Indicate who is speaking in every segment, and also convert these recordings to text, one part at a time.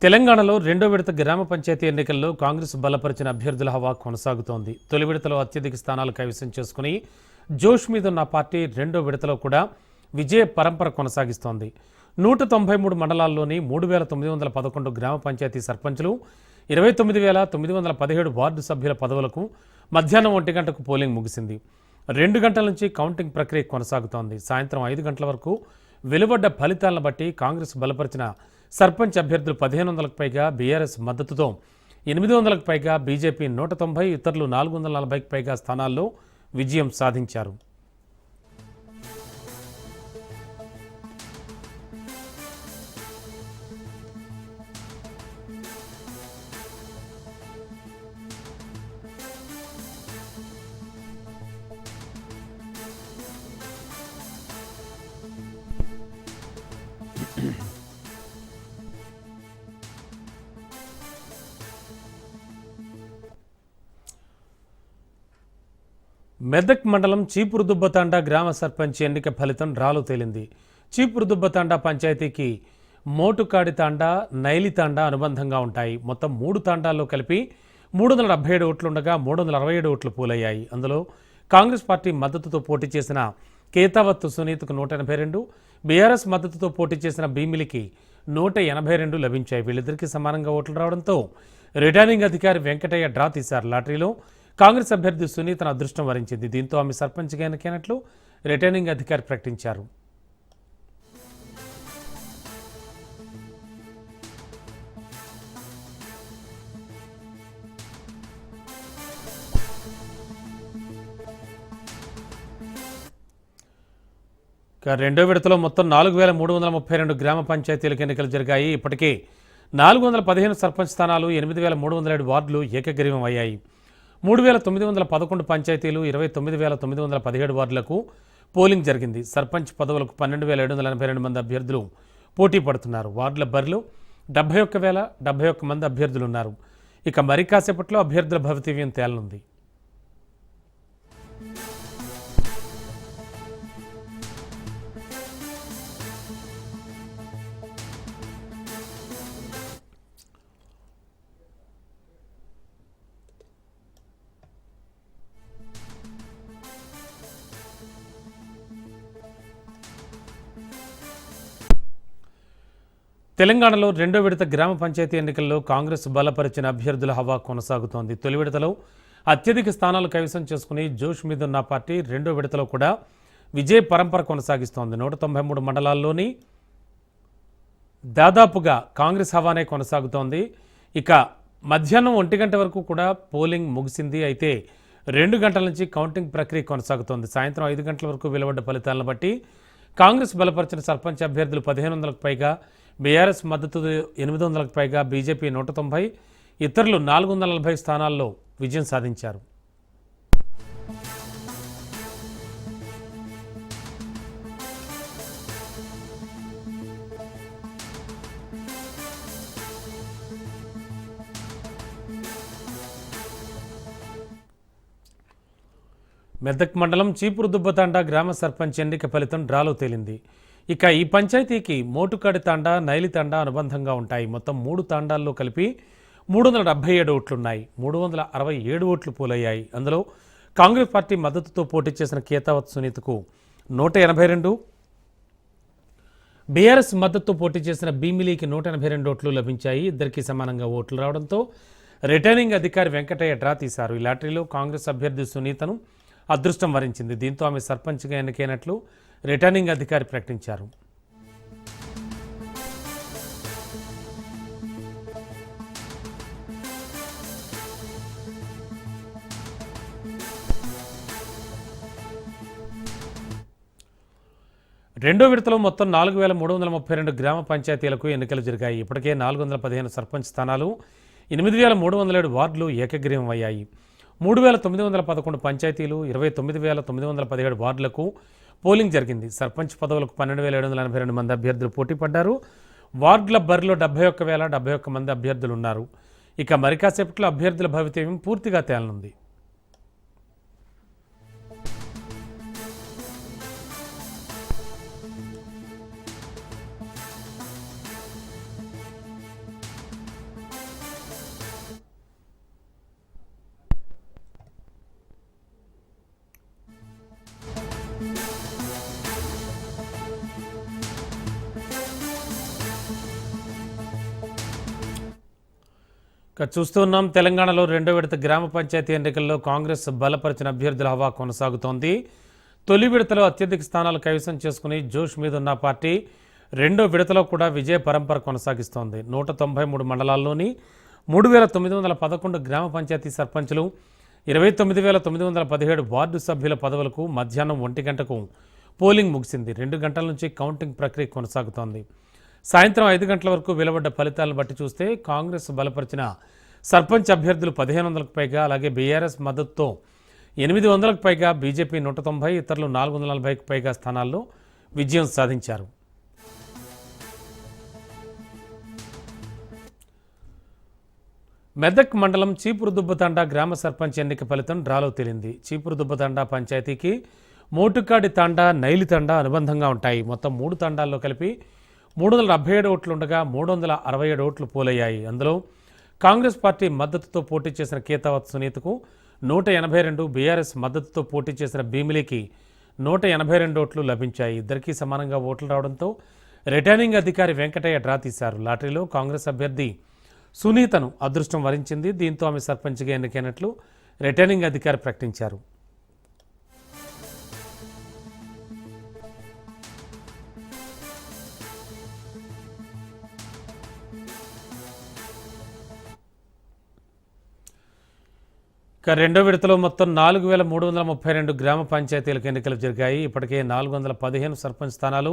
Speaker 1: తెలంగాణలో రెండో విడత గ్రామ పంచాయతీ ఎన్నికల్లో కాంగ్రెస్ బలపరిచిన అభ్యర్థుల హవా కొనసాగుతోంది. తొలి విడతలో అత్యధిక స్థానాలు కైవసం చేసుకుని జోష్ మీదున్న పార్టీ రెండో విడతలో కూడా విజయ పరంపర కొనసాగిస్తోంది. 193 మండలాల్లోని 3911 గ్రామ పంచాయతీ సర్పంచులు, 29917 వార్డు సభ్యుల పదవులకు మధ్యాహ్నం 1 గంటకు పోలింగ్ ముగిసింది. 2 గంటల నుంచి కౌంటింగ్ ప్రక్రియ కొనసాగుతోంది. సాయంత్రం 5 గంటల వరకు వెలువడ్డ ఫలితాలను బట్టి కాంగ్రెస్ బలపరిచిన సర్పంచ్ అభ్యర్థులు 1500కు పైగా, బీఆర్ఎస్ మద్దతుతో 800కు పైగా, బీజేపీ 190, ఇతరులు 440కి పైగా స్థానాల్లో విజయం సాధించారు. మెదక్ మండలం చీపురుదుబ్బతాండా గ్రామ సర్పంచ్ ఎన్నిక ఫలితం డ్రాలో తేలింది. చీపురుదుబ్బతాండా పంచాయతీకి మోటుకాడి తాండా, నైలి తాండా అనుబంధంగా ఉంటాయి. మొత్తం 3 తాండాల్లో కలిపి 377 ఓట్లుండగా 367 ఓట్లు పోలయ్యాయి. అందులో కాంగ్రెస్ పార్టీ మద్దతుతో పోటీ చేసిన కేతావత్ సునీత్కు 182, బీఆర్ఎస్ మద్దతుతో పోటీ చేసిన భీమిలికి 182 లభించాయి. వీళ్ళిద్దరికీ సమానంగా ఓట్లు రావడంతో రిటర్నింగ్ అధికారి వెంకటయ్య డ్రా తీశారు. లాటరీలో కాంగ్రెస్ అభ్యర్థి సునీతను అదృష్టం వరించింది. దీంతో ఆమె సర్పంచ్గా ఎన్నికైనట్లు రిటర్నింగ్ అధికారి ప్రకటించారు. రెండో విడతలో మొత్తం 4332 గ్రామ పంచాయతీలకు ఎన్నికలు జరిగాయి. ఇప్పటికే 415 సర్పంచ్ స్థానాలు, 8307 వార్డులు ఏకగ్రీవం అయ్యాయి. 3911 పంచాయతీలు, 29917 వార్డులకు పోలింగ్ జరిగింది. సర్పంచ్ పదవులకు 12782 మంది అభ్యర్థులు పోటీ పడుతున్నారు. వార్డుల బరిలో 71071 మంది అభ్యర్థులున్నారు. ఇక మరి కాసేపట్లో అభ్యర్థుల భవితవ్యం తేలనుంది. తెలంగాణలో రెండో విడత గ్రామ పంచాయతీ ఎన్నికల్లో కాంగ్రెస్ బలపరిచిన అభ్యర్థుల హవా కొనసాగుతోంది. తొలి విడతలో అత్యధిక స్థానాలు కైవసం చేసుకుని జోష్ మీదున్న పార్టీ రెండో విడతలో కూడా విజయ పరంపర కొనసాగిస్తోంది. 193 మండలాల్లోని దాదాపుగా కాంగ్రెస్ హవానే కొనసాగుతోంది. ఇక మధ్యాహ్నం 1 గంట వరకు కూడా పోలింగ్ ముగిసింది. అయితే 2 గంటల నుంచి కౌంటింగ్ ప్రక్రియ కొనసాగుతోంది. సాయంత్రం 5 గంటల వరకు వెలువడ్డ ఫలితాలను బట్టి కాంగ్రెస్ బలపరిచిన సర్పంచ్ అభ్యర్థులు 1500కు పైగా, బీఆర్ఎస్ మద్దతు 800కు పైగా, బీజేపీ 190, ఇతరులు 440 స్థానాల్లో విజయం సాధించారు. మెదక్ మండలం చీపురుదుబ్బతాండా గ్రామ సర్పంచ్ ఎన్నిక ఫలితం డ్రాలో తేలింది. ఇక ఈ పంచాయతీకి మోటుకాడి తాండా, నైలి తాండా అనుబంధంగా ఉంటాయి. మొత్తం 3 తాండాల్లో కలిపి 377 ఓట్లున్నాయి. 367 ఓట్లు పోలయ్యాయి. అందులో కాంగ్రెస్ పార్టీ మద్దతుతో పోటీ చేసిన కేతావత్ సునీత్కు 182, బీఆర్ఎస్ మద్దతుతో పోటీ చేసిన భీమిలికి 182 ఓట్లు లభించాయి. ఇద్దరికీ సమానంగా ఓట్లు రావడంతో రిటర్నింగ్ అధికారి వెంకటయ్య డ్రా తీశారు. ఈ లాటరీలో కాంగ్రెస్ అభ్యర్థి సునీతను అదృష్టం వరించింది. దీంతో ఆమె సర్పంచ్గా ఎన్నికైనట్లు రిటర్నింగ్ అధికారి ప్రకటించారు. రెండో విడతలో మొత్తం 4332 గ్రామ పంచాయతీలకు ఎన్నికలు జరిగాయి. ఇప్పటికే 415 సర్పంచ్ స్థానాలు, 8307 వార్డులు ఏకగ్రీవం అయ్యాయి. 3911 పంచాయతీలు, 29917 వార్డులకు పోలింగ్ జరిగింది. సర్పంచ్ పదవులకు 12782 మంది అభ్యర్థులు పోటీ పడ్డారు. వార్డుల బరిలో 71071 మంది అభ్యర్థులు ఉన్నారు. ఇక మరి కాసేపట్లో అభ్యర్థుల భవితవ్యం పూర్తిగా తేలనుంది. ఇక చూస్తున్నాం తెలంగాణలో రెండో విడత గ్రామ పంచాయతీ ఎన్నికల్లో కాంగ్రెస్ బలపరిచిన అభ్యర్థుల హవా కొనసాగుతోంది. తొలి విడతలో అత్యధిక స్థానాలు కైవసం చేసుకుని జోష్ మీద ఉన్న పార్టీ రెండో విడతలో కూడా విజయ పరంపర కొనసాగిస్తోంది. 193 మండలాల్లోని 3,911 గ్రామ పంచాయతీ సర్పంచులు, 29,917 వార్డు సభ్యుల పదవులకు మధ్యాహ్నం 1 గంటకు పోలింగ్ ముగిసింది. 2 గంటల నుంచి కౌంటింగ్ ప్రక్రియ కొనసాగుతోంది. సాయంత్రం 5 గంటల వరకు వెలువడ్డ ఫలితాలను బట్టి చూస్తే కాంగ్రెస్ బలపరిచిన సర్పంచ్ అభ్యర్థులు 1,500కు పైగా, అలాగే బీఆర్ఎస్ మద్దతుతో 800కు పైగా, బీజేపీ 190, ఇతరులు 440కు పైగా స్థానాల్లో విజయం సాధించారు. మెదక్ మండలం చీపురుదుబ్బతండా గ్రామ సర్పంచ్ ఎన్నిక ఫలితం డ్రాలో తేలింది. చీపురుదుబ్బతండా పంచాయతీకి మోటుకాడి తాండా, నైలి తాండా అనుబంధంగా ఉంటాయి. మొత్తం 3 తాండాల్లో కలిపి 377 ఓట్లుండగా 367 ఓట్లు పోలయ్యాయి. అందులో కాంగ్రెస్ పార్టీ మద్దతుతో పోటీ చేసిన కేతావత్ సునీతకు 182, బీఆర్ఎస్ మద్దతుతో పోటీ చేసిన భీమిలికి 182 ఓట్లు లభించాయి. ఇద్దరికీ సమానంగా ఓట్లు రావడంతో రిటర్నింగ్ అధికారి వెంకటయ్య డ్రా తీశారు. లాటరీలో కాంగ్రెస్ అభ్యర్థి సునీతను అదృష్టం వరించింది. దీంతో ఆమె సర్పంచ్గా ఎన్నికైనట్లు రిటర్నింగ్ అధికారి ప్రకటించారు. ఇక రెండో విడతలో మొత్తం 4,332 గ్రామ పంచాయతీలకు ఎన్నికలు జరిగాయి. ఇప్పటికే 415 సర్పంచ్ స్థానాలు,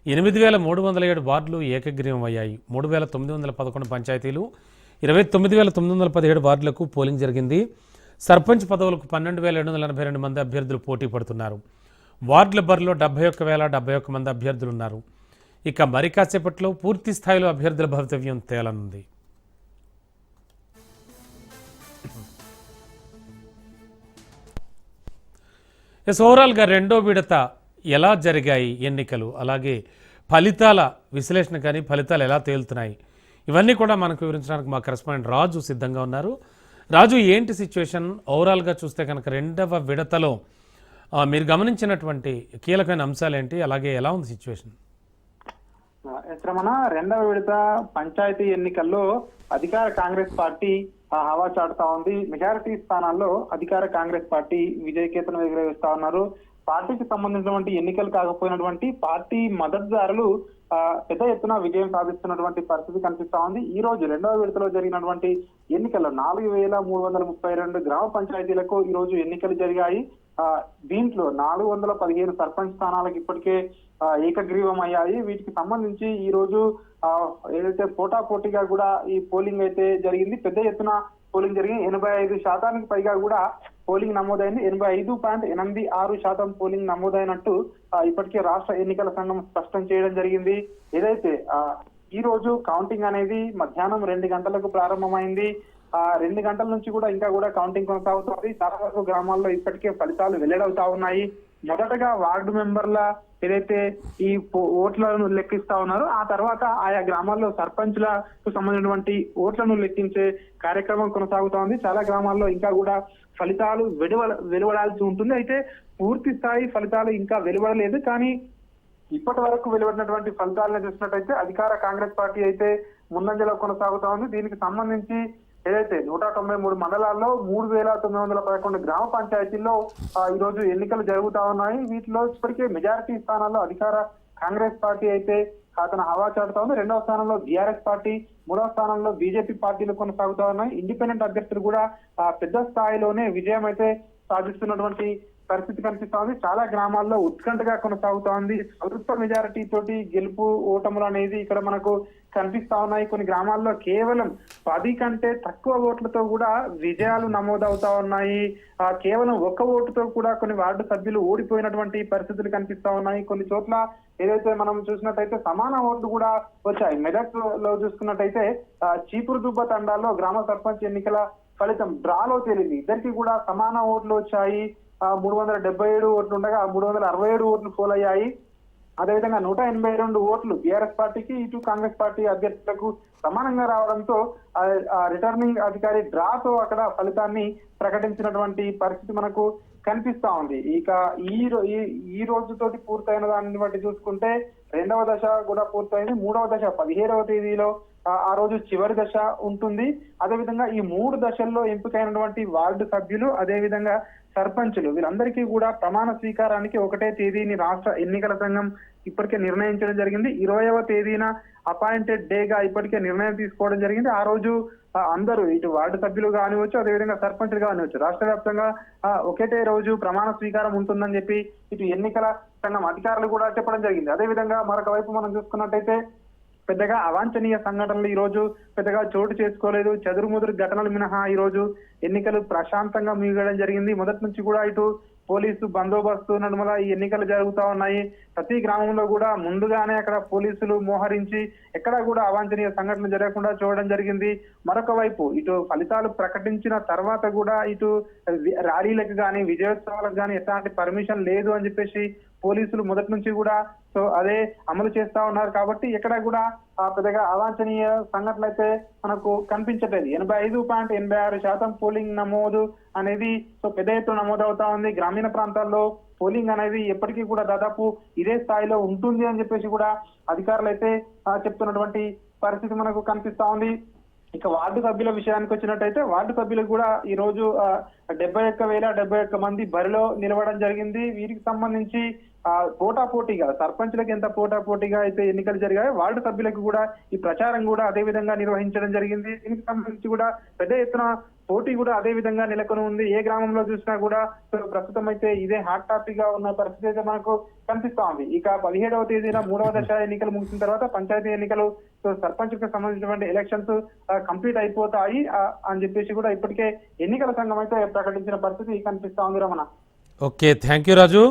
Speaker 1: 8,307 వార్డులు ఏకగ్రీవం అయ్యాయి. 3,911 పంచాయతీలు, 29,917 వార్డులకు పోలింగ్ జరిగింది. సర్పంచ్ పదవులకు 12,782 మంది అభ్యర్థులు పోటీ పడుతున్నారు. వార్డుల బరిలో 71,071 మంది అభ్యర్థులు ఉన్నారు. ఇక మరి కాసేపట్లో పూర్తి స్థాయిలో అభ్యర్థుల భవితవ్యం తేలనుంది. ఓవరాల్గా రెండో విడత ఎలా జరిగాయి ఎన్నికలు, అలాగే ఫలితాల విశ్లేషణ కానీ ఫలితాలు ఎలా తేలుతున్నాయి, ఇవన్నీ కూడా మనకు వివరించడానికి మా కరెస్పాండెంట్ రాజు సిద్ధంగా ఉన్నారు. రాజు, ఏంటి సిచ్యువేషన్ ఓవరాల్గా చూస్తే కనుక రెండవ విడతలో మీరు గమనించినటువంటి కీలకమైన అంశాలు ఏంటి, అలాగే ఎలా ఉంది సిచ్యువేషన్?
Speaker 2: రమణ, రెండవ విడత పంచాయతీ ఎన్నికల్లో అధికార కాంగ్రెస్ పార్టీ హవా చాటుతా ఉంది. మెజారిటీ స్థానాల్లో అధికార కాంగ్రెస్ పార్టీ విజయకేతనం ఎగురవేస్తా ఉన్నారు. పార్టీకి సంబంధించినటువంటి ఎన్నికలు కాకపోయినటువంటి పార్టీ మద్దతుదారులు పెద్ద ఎత్తున విజయం సాధిస్తున్నటువంటి పరిస్థితి కనిపిస్తా ఉంది. ఈ రోజు రెండవ విడతలో జరిగినటువంటి ఎన్నికల్లో 4,332 గ్రామ పంచాయతీలకు ఈ రోజు ఎన్నికలు జరిగాయి. దీంట్లో 415 సర్పంచ్ స్థానాలకు ఇప్పటికే ఏకగ్రీవం అయ్యాయి. వీటికి సంబంధించి ఈ రోజు ఏదైతే పోటాపోటీగా కూడా ఈ పోలింగ్ అయితే జరిగింది. పెద్ద ఎత్తున పోలింగ్ జరిగింది. 85% పైగా కూడా పోలింగ్ నమోదైంది. 85.86% పోలింగ్ నమోదైనట్టు ఇప్పటికే రాష్ట్ర ఎన్నికల సంఘం స్పష్టం చేయడం జరిగింది. ఏదైతే ఈ రోజు కౌంటింగ్ అనేది మధ్యాహ్నం 2 గంటలకు ప్రారంభమైంది. 2 గంటల నుంచి కూడా ఇంకా కూడా కౌంటింగ్ కొనసాగుతుంది. చాలా వరకు గ్రామాల్లో ఇప్పటికే ఫలితాలు వెల్లడవుతా ఉన్నాయి. మొదటగా వార్డు మెంబర్ల ఏదైతే ఈ ఓట్లను లెక్కిస్తా ఉన్నారో ఆ తర్వాత ఆయా గ్రామాల్లో సర్పంచ్లకు సంబంధించినటువంటి ఓట్లను లెక్కించే కార్యక్రమం కొనసాగుతా ఉంది. చాలా గ్రామాల్లో ఇంకా కూడా ఫలితాలు వెలువడాల్సి ఉంటుంది. అయితే పూర్తి స్థాయి ఫలితాలు ఇంకా వెలువడలేదు. కానీ ఇప్పటి వరకు వెలువడినటువంటి ఫలితాలను చూసినట్టయితే అధికార కాంగ్రెస్ పార్టీ అయితే ముందంజలో కొనసాగుతా ఉంది. దీనికి సంబంధించి ఏదైతే 193 మండలాల్లో 3,911 గ్రామ పంచాయతీల్లో ఈ రోజు ఎన్నికలు జరుగుతా ఉన్నాయి. వీటిలో ఇప్పటికే మెజారిటీ స్థానాల్లో అధికార కాంగ్రెస్ పార్టీ అయితే తన హవా చాటుతా ఉంది. 2వ స్థానంలో బీఆర్ఎస్ పార్టీ, 3వ స్థానంలో బీజేపీ పార్టీలు కొనసాగుతా ఉన్నాయి. ఇండిపెండెంట్ అభ్యర్థులు కూడా పెద్ద స్థాయిలోనే విజయం అయితే సాధిస్తున్నటువంటి పరిస్థితి కనిపిస్తా ఉంది. చాలా గ్రామాల్లో ఉత్కంఠగా కొనసాగుతా ఉంది. స్వల్ప మెజారిటీ తోటి గెలుపు ఓటములు అనేది ఇక్కడ మనకు కనిపిస్తా ఉన్నాయి. కొన్ని గ్రామాల్లో కేవలం 10 కంటే తక్కువ ఓట్లతో కూడా విజయాలు నమోదవుతా ఉన్నాయి. కేవలం 1 ఓటుతో కూడా కొన్ని వార్డు సభ్యులు ఓడిపోయినటువంటి పరిస్థితులు కనిపిస్తా ఉన్నాయి. కొన్ని చోట్ల ఏదైతే మనం చూసినట్టయితే సమాన ఓట్లు కూడా వచ్చాయి. మెదక్ లో చూసుకున్నట్టయితే చీపురుదుబ్బ తండాలో గ్రామ సర్పంచ్ ఎన్నికల ఫలితం డ్రాలో తేలింది. ఇద్దరికి కూడా సమాన ఓట్లు వచ్చాయి. 377 ఓట్లు ఉండగా 367 ఓట్లు పోలయ్యాయి. అదేవిధంగా 182 ఓట్లు బీఆర్ఎస్ పార్టీకి, ఇటు కాంగ్రెస్ పార్టీ అభ్యర్థులకు సమానంగా రావడంతో రిటర్నింగ్ అధికారి డ్రాతో అక్కడ ఫలితాన్ని ప్రకటించినటువంటి పరిస్థితి మనకు కనిపిస్తా ఉంది. ఇక ఈ రోజుతోటి పూర్తయిన దాన్ని బట్టి చూసుకుంటే 2వ దశ కూడా పూర్తయింది. 3వ దశ 17వ తేదీలో ఆ రోజు చివరి దశ ఉంటుంది. అదేవిధంగా ఈ 3 దశల్లో ఎంపికైనటువంటి వార్డు సభ్యులు, అదేవిధంగా సర్పంచులు వీళ్ళందరికీ కూడా ప్రమాణ స్వీకారానికి ఒకటే తేదీని రాష్ట్ర ఎన్నికల సంఘం ఇప్పటికే నిర్ణయించడం జరిగింది. 20వ తేదీన అపాయింటెడ్ డేగా ఇప్పటికే నిర్ణయం తీసుకోవడం జరిగింది. ఆ రోజు అందరూ ఇటు వార్డు సభ్యులు కానివచ్చు, అదేవిధంగా సర్పంచులు కానివచ్చు, రాష్ట్ర వ్యాప్తంగా ఒకటే రోజు ప్రమాణ స్వీకారం ఉంటుందని చెప్పి ఇటు ఎన్నికల సంఘం అధికారులు కూడా చెప్పడం జరిగింది. అదేవిధంగా మరొక వైపు మనం చూసుకున్నట్టయితే పెద్దగా అవాంఛనీయ సంఘటనలు ఈ రోజు పెద్దగా చోటు చేసుకోలేదు. చెదురుముదురు ఘటనలు మినహా ఈ రోజు ఎన్నికలు ప్రశాంతంగా ముగియడం జరిగింది. మొదటి నుంచి కూడా ఇటు పోలీసు బందోబస్తు నడుమల ఈ ఎన్నికలు జరుగుతా ఉన్నాయి. ప్రతి గ్రామంలో కూడా ముందుగానే అక్కడ పోలీసులు మోహరించి ఎక్కడా కూడా అవాంఛనీయ సంఘటనలు జరగకుండా చూడడం జరిగింది. మరొక వైపు ఇటు ఫలితాలు ప్రకటించిన తర్వాత కూడా ఇటు ర్యాలీలకు కానీ విజయోత్సవాలకు కానీ ఎట్లాంటి పర్మిషన్ లేదు అని చెప్పేసి పోలీసులు మొదటి నుంచి కూడా సో అదే అమలు చేస్తా ఉన్నారు. కాబట్టి ఎక్కడ కూడా పెద్దగా అవాంఛనీయ సంఘటనలు అయితే మనకు కనిపించట్లేదు. 85.86% పోలింగ్ నమోదు అనేది సో పెద్ద ఎత్తున నమోదవుతా ఉంది. గ్రామీణ ప్రాంతాల్లో పోలింగ్ అనేది ఎప్పటికీ కూడా దాదాపు ఇదే స్థాయిలో ఉంటుంది అని చెప్పేసి కూడా అధికారులు అయితే చెప్తున్నటువంటి పరిస్థితి మనకు కనిపిస్తా ఉంది. ఇక వార్డు సభ్యుల విషయానికి వచ్చినట్టయితే వార్డు సభ్యులకు కూడా ఈ రోజు 71,071 మంది బరిలో నిలవడం జరిగింది. వీరికి సంబంధించి పోటాపోటీగా సర్పంచులకు ఎంత పోటాపోటీగా అయితే ఎన్నికలు జరిగాయో వార్డు సభ్యులకు కూడా ఈ ప్రచారం కూడా అదే విధంగా నిర్వహించడం జరిగింది. దీనికి సంబంధించి కూడా పెద్ద ఎత్తున పోటీ కూడా అదే విధంగా నెలకొని ఉంది. ఏ గ్రామంలో చూసినా కూడా ప్రస్తుతం అయితే ఇదే హాట్ టాపిక్ గా ఉన్న పరిస్థితి అయితే మనకు కనిపిస్తా ఉంది. ఇక 17వ తేదీన 3వ దశ ఎన్నికలు ముగిసిన తర్వాత పంచాయతీ ఎన్నికలు సర్పంచ్ కు సంబంధించినటువంటి ఎలక్షన్స్ కంప్లీట్ అయిపోతాయి అని చెప్పేసి కూడా ఇప్పటికే ఎన్నికల సంఘం అయితే ప్రకటించిన పరిస్థితి కనిపిస్తా ఉంది. Ramana,
Speaker 1: okay, thank you Raju.